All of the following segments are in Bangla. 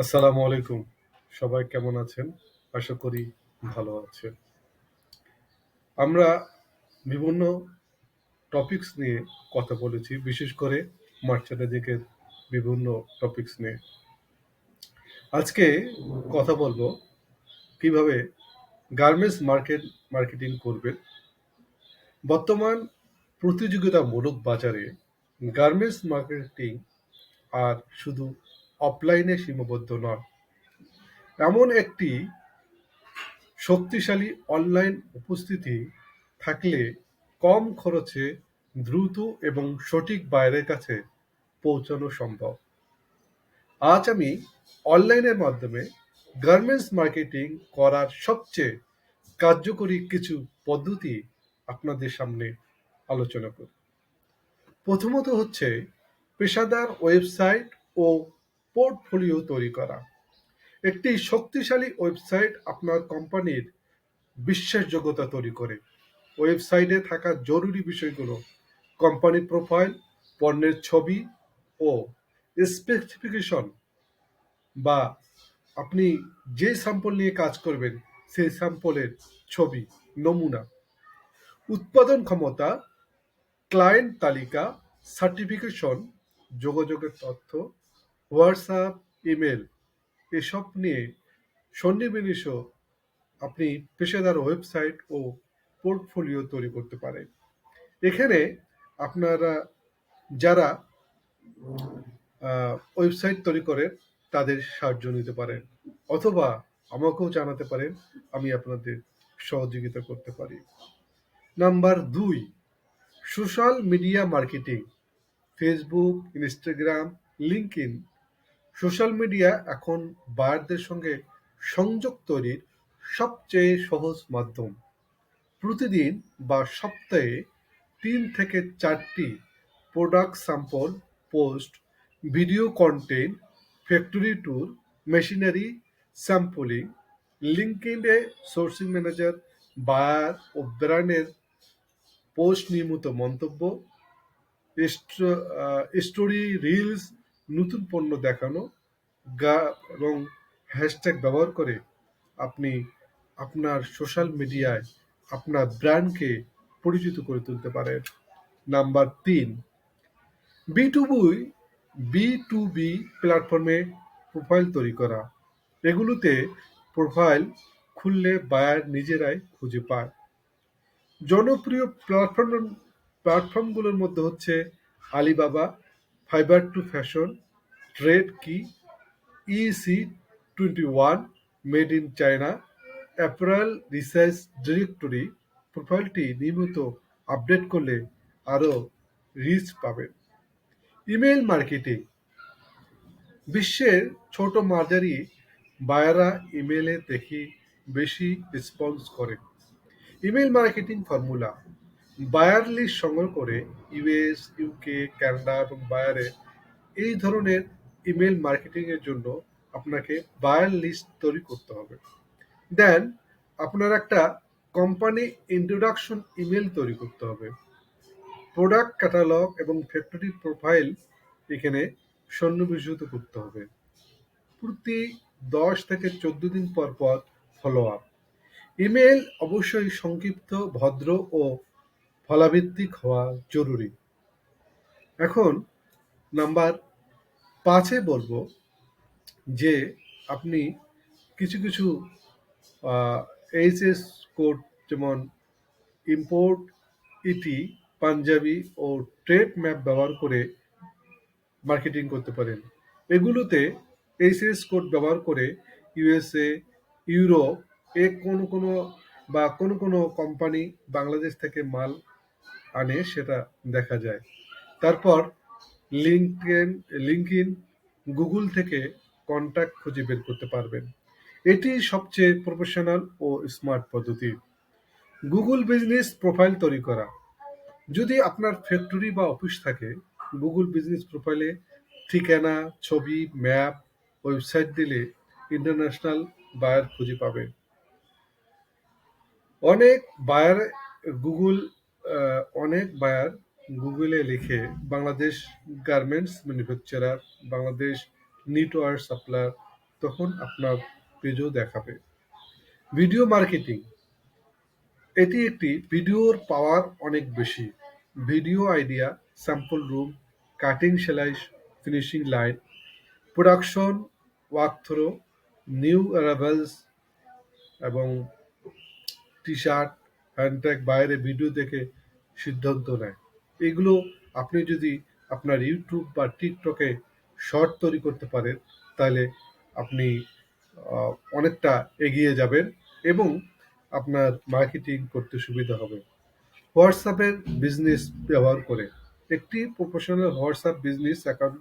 আসসালামু আলাইকুম। সবাই কেমন আছেন? আশা করি ভালো আছেন। আমরা বিভিন্ন টপিকস নিয়ে কথা বলেছি, বিশেষ করে মার্চেন্টাইজিংয়ের বিভিন্ন টপিকস নিয়ে। আজকে কথা বলবো কিভাবে গার্মেন্টস মার্কেটিং করবেন। বর্তমান প্রতিযোগিতামূলক বাজারে গার্মেন্টস মার্কেটিং আর শুধু অফলাইনে সীমাবদ্ধ নয়। এমন একটি শক্তিশালী অনলাইন উপস্থিতি থাকলে কম খরচে দ্রুত এবং সঠিক বায়ারের কাছে পৌঁছানো সম্ভব। আজ আমি অনলাইনের মাধ্যমে গার্মেন্টস মার্কেটিং করার সবচেয়ে কার্যকরী কিছু পদ্ধতি আপনাদের সামনে আলোচনা করি। প্রথমত হচ্ছে পেশাদার ওয়েবসাইট ও পোর্টফোলিও তৈরি করা। একটি শক্তিশালী ওয়েবসাইট আপনার কোম্পানির বিশ্বাসযোগ্যতা তৈরি করে। ওয়েবসাইটে থাকা জরুরি বিষয়গুলো: কোম্পানি প্রোফাইল, পণ্যের ছবি ও স্পেসিফিকেশন, বা আপনি যে স্যাম্পল নিয়ে কাজ করবেন সেই স্যাম্পলের ছবি, নমুনা, উৎপাদন ক্ষমতা, ক্লায়েন্ট তালিকা, সার্টিফিকেশন, যোগাযোগের তথ্য, হোয়াটসঅ্যাপ, ইমেল, এসব নিয়ে সন্নিবেশ আপনি পেশাদার ওয়েবসাইট ও পোর্টফোলিও তৈরি করতে পারেন। এখানে আপনারা যারা ওয়েবসাইট তৈরি করেন তাদের সাহায্য নিতে পারেন, অথবা আমাকেও জানাতে পারেন, আমি আপনাদের সহযোগিতা করতে পারি। Number ২, social media marketing. Facebook, Instagram, LinkedIn. Social media এখন বায়ারদের সঙ্গে সংযোগ তৈরির সবচেয়ে সহজ মাধ্যম। প্রতিদিন বা সপ্তাহে ৩ থেকে ৪টি product sample post, video content, factory tour, machinery sampling, লিঙ্কডইনে সোর্সিং ম্যানেজার, বায়ার ও ব্র্যান্ডের পোস্ট, নিয়মিত মন্তব্য, স্টোরি, রিলস, নতুন পণ্য দেখানো এবং হ্যাশট্যাগ ব্যবহার করে আপনি আপনার সোশ্যাল মিডিয়ায় আপনার ব্র্যান্ডকে পরিচিত করে তুলতে পারেন। Number ৩, B to B B to B প্ল্যাটফর্মে প্রোফাইল তৈরি করা। এগুলোতে প্রোফাইল খুললে বায়ার নিজেরাই খুঁজে পায়। জনপ্রিয় প্ল্যাটফর্মগুলোর মধ্যে হচ্ছে Alibaba, Fibre to Fashion, TradeKey, EC21, made in China, apparel research directory. প্রোফাইলটি নিয়মিত আপডেট করলে আরও রিচ পাবেন। Email marketing. বিশ্বের ছোট মাঝারি বায়াররা ইমেলে দেখি বেশি রেসপন্স করে। Email marketing formula: buyer list সংগ্রহ করে ইউএস, ইউকে, কানাডা এবং বায়ারে এই ধরনের ইমেল মার্কেটিং এর জন্য আপনাকে বায়ার লিস্ট তৈরি করতে হবে। দেন আপনার একটা কোম্পানি ইন্ট্রোডাকশন ইমেল তৈরি করতে হবে। প্রোডাক্ট ক্যাটালগ এবং ফ্যাক্টরি প্রোফাইল এখানে সন্নিবেশিত করতে হবে। প্রতি 10 থেকে 14 দিন পর পর ফলো আপ। ইমেল অবশ্যই সংক্ষিপ্ত, ভদ্র ও ফলাভিত্তিক হওয়া জরুরি। এখন নাম্বার 5-এ বলবো যে আপনি কিছু কিছু এইচএস কোড, যেমন ইম্পোর্ট, ইটি, পাঞ্জাবি ও ট্রেড ম্যাপ ব্যবহার করে মার্কেটিং করতে পারেন। এগুলোতে এইচএস কোড ব্যবহার করে ইউএসএ, ইউরোপ এ কোনো কোম্পানি বাংলাদেশ থেকে মাল আনে সেটা দেখা যায়। তারপর লিঙ্কইন, গুগল থেকে কন্ট্যাক্ট খুঁজে বের করতে পারবেন। এটি সবচেয়ে প্রফেশনাল ও স্মার্ট পদ্ধতি। গুগল বিজনেস প্রোফাইল তৈরি করা। যদি আপনার ফ্যাক্টরি বা অফিস থাকে, গুগল বিজনেস প্রোফাইলে ঠিকানা, ছবি, ম্যাপ, ওয়েবসাইট দিলে ইন্টারন্যাশনাল বায়ার খুঁজে পাবে। অনেক বায়ার গুগল অনেক বায়ার গুগলে লিখে Bangladesh garments manufacturer, Bangladesh knitwear supplier, তখন আপনার পেজও দেখাবে। ভিডিও মার্কেটিং, এটি একটি ভিডিওর পাওয়ার অনেক বেশি। Video idea, sample room, cutting সেলাই, finishing line, production, walkthrough, new arrivals এবং টি-শার্ট, হ্যান্ডব্যাগ বাইরে ভিডিও দেখে সিদ্ধান্ত নেয়। এগুলো আপনি যদি আপনার ইউটিউব বা টিকটকে শর্ট তৈরি করতে পারেন, তাহলে আপনি অনেকটা এগিয়ে যাবেন এবং আপনার মার্কেটিং করতে সুবিধা হবে। হোয়াটসঅ্যাপের বিজনেস ব্যবহার করে একটি প্রফেশনাল হোয়াটসঅ্যাপ বিজনেস অ্যাকাউন্ট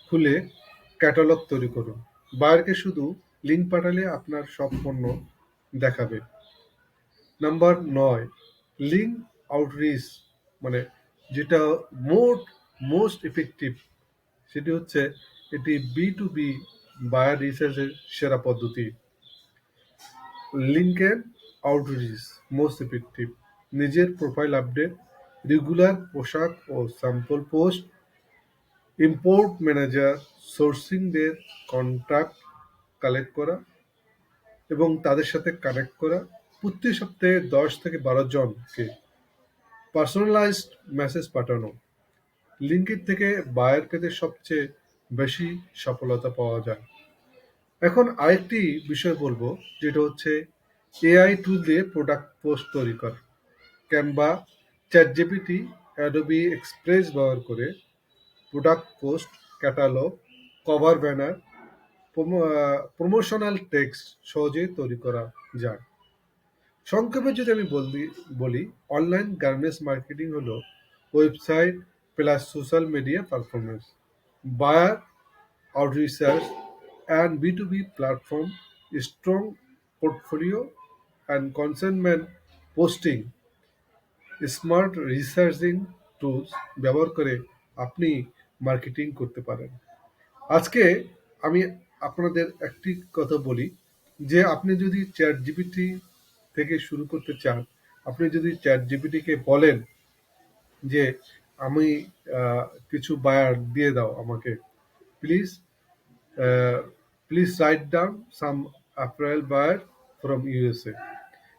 খুলে ক্যাটালগ তৈরি করুন। বায়ারকে শুধু লিঙ্ক পাঠালে আপনার সব পণ্য দেখাবে। নাম্বার ৯, লিঙ্ক আউটরিচ, মানে যেটা মোস্ট ইফেক্টিভ, সেটি হচ্ছে এটি বি বায়ার রিসার্চের সেরা পদ্ধতি। লিঙ্কের আউটরিচ মোস্ট ইফেক্টিভ, নিজের প্রোফাইল আপডেট, রেগুলার পোশাক ও স্যাম্পল পোস্ট, ইম্পোর্ট ম্যানেজার, সোর্সিংদের কন্ট্যাক্ট কালেক্ট করা এবং তাদের সাথে কানেক্ট করা, প্রতি সপ্তাহে 10 থেকে 12 জনকে পার্সোনালাইজড মেসেজ পাঠানো। লিঙ্কের থেকে বায়ার পেতে সবচেয়ে বেশি সফলতা পাওয়া যায়। এখন আরেকটি বিষয় বলবো, যেটা হচ্ছে এআই টুল দিয়ে প্রোডাক্ট পোস্ট তৈরি করা। ক্যানভা, চ্যাটজিপিটি, অ্যাডোবি এক্সপ্রেস ব্যবহার করে product post, catalogue, cover banner, promotional text সহজেই তৈরি করা যায়। সংক্ষেপে যদি আমি বলি, অনলাইন গার্মেন্টস মার্কেটিং হলো website plus social media performance, buyer outreach and B2B platform, strong portfolio and consignment posting, smart researching tools ব্যবহার করে আপনি মার্কেটিং করতে পারেন। আজকে আমি আপনাদের একটি কথা বলি, যে আপনি যদি চ্যাট জিপিটি থেকে শুরু করতে চান, আপনি যদি চ্যাট জিপিটিকে বলেন যে আমি কিছু বায়ার দিয়ে দাও আমাকে, please please write down some apparel buyer from USA.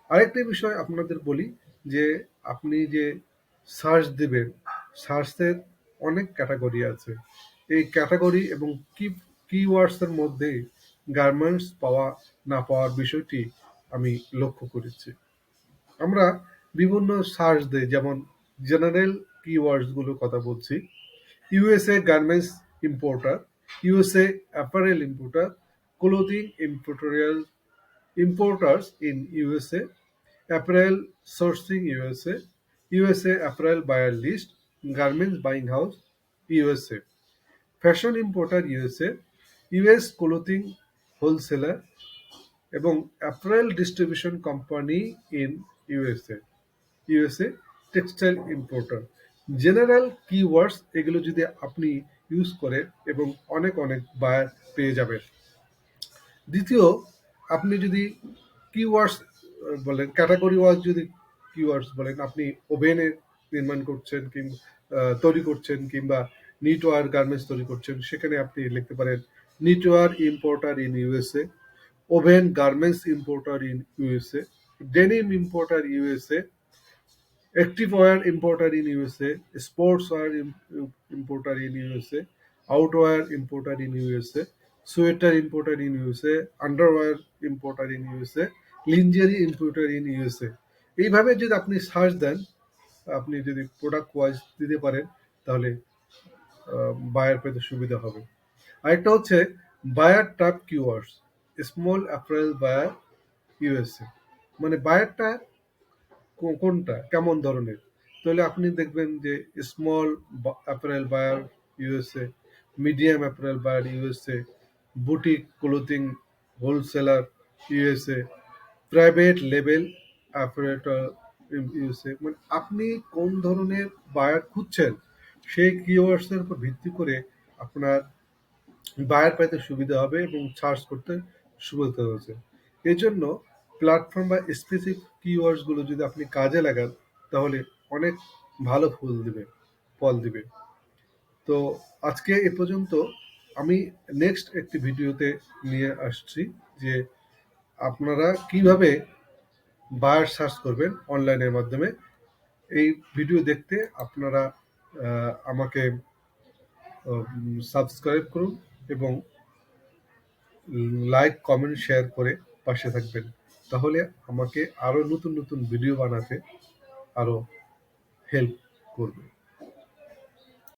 আরেকটি বিষয় আপনাদের বলি, যে আপনি যে সার্চ দিবেন, সার্চের অনেক ক্যাটাগরি আছে। এই ক্যাটাগরি এবং কিওয়ার্ডসের মধ্যে গার্মেন্টস পাওয়া না পাওয়ার বিষয়টি আমি লক্ষ্য করেছি। আমরা বিভিন্ন সার্চ দিই, যেমন জেনারেল কিওয়ার্ডসগুলোর কথা বলছি। USA garments importer, USA apparel importer, clothing ইম্পোর্টারিয়াল importers in USA, apparel sourcing USA, USA apparel buyer list, garments buying house USA, fashion importer USA, US clothing wholesaler এবং apparel distribution company in USA, USA textile importer. General keywords এগুলো যদি আপনি ইউজ করেন এবং অনেক অনেক বায়ার পেয়ে যাবেন। দ্বিতীয়, আপনি যদি কিওয়ার্ডস বলেন, ক্যাটাগরি ওয়াইজ যদি কিওয়ার্ডস বলেন, আপনি ওভেনে নির্মাণ করছেন কিংবা তৈরি করছেন, কিংবা নিটওয়ার গার্মেন্টস তৈরি করছেন, সেখানে আপনি লিখতে পারেন knitwear importer in USA, oven garments importer in USA, denim importer USA, activewear importer in USA, sportswear importer in USA, outwear importer in USA, sweater importer in USA, underwear importer in USA, lingerie importer in USA। এইভাবে যদি আপনি সার্চ দেন, আপনি যদি প্রোডাক্ট ওয়াইজ দিতে পারেন, তাহলে বায়ার পেতে সুবিধা হবে। আরেকটা হচ্ছে buyer type keywords, small apparel buyer USA, মানে বায়ারটা কোনটা কেমন ধরনের, তাহলে আপনি দেখবেন যে small apparel buyer USA, medium apparel buyer USA, boutique clothing wholesaler USA, private label operator USA. মানে আপনি কোন ধরনের বায়ার খুঁজছেন, সেই কিওয়ার্ডসের উপর ভিত্তি করে আপনার বায়ার পাইতে সুবিধা হবে এবং সার্চ করতে সুবিধা হচ্ছে। এই জন্য প্ল্যাটফর্ম বা স্পেসিফিক কিওয়ার্ডসগুলো যদি আপনি কাজে লাগান, তাহলে অনেক ভালো ফল দিবে। তো আজকে এ পর্যন্ত। আমি নেক্সট একটি ভিডিওতে নিয়ে আসছি যে আপনারা কিভাবে বায়ার সার্চ করবেন অনলাইনের মাধ্যমে। এই ভিডিও দেখতে আপনারা আমাকে সাবস্ক্রাইব করুন এবং লাইক কমেন্ট শেয়ার করে পাশে থাকবেন। তাহলে আমাকে আরও নতুন নতুন ভিডিও বানাতে আরও হেল্প করবে।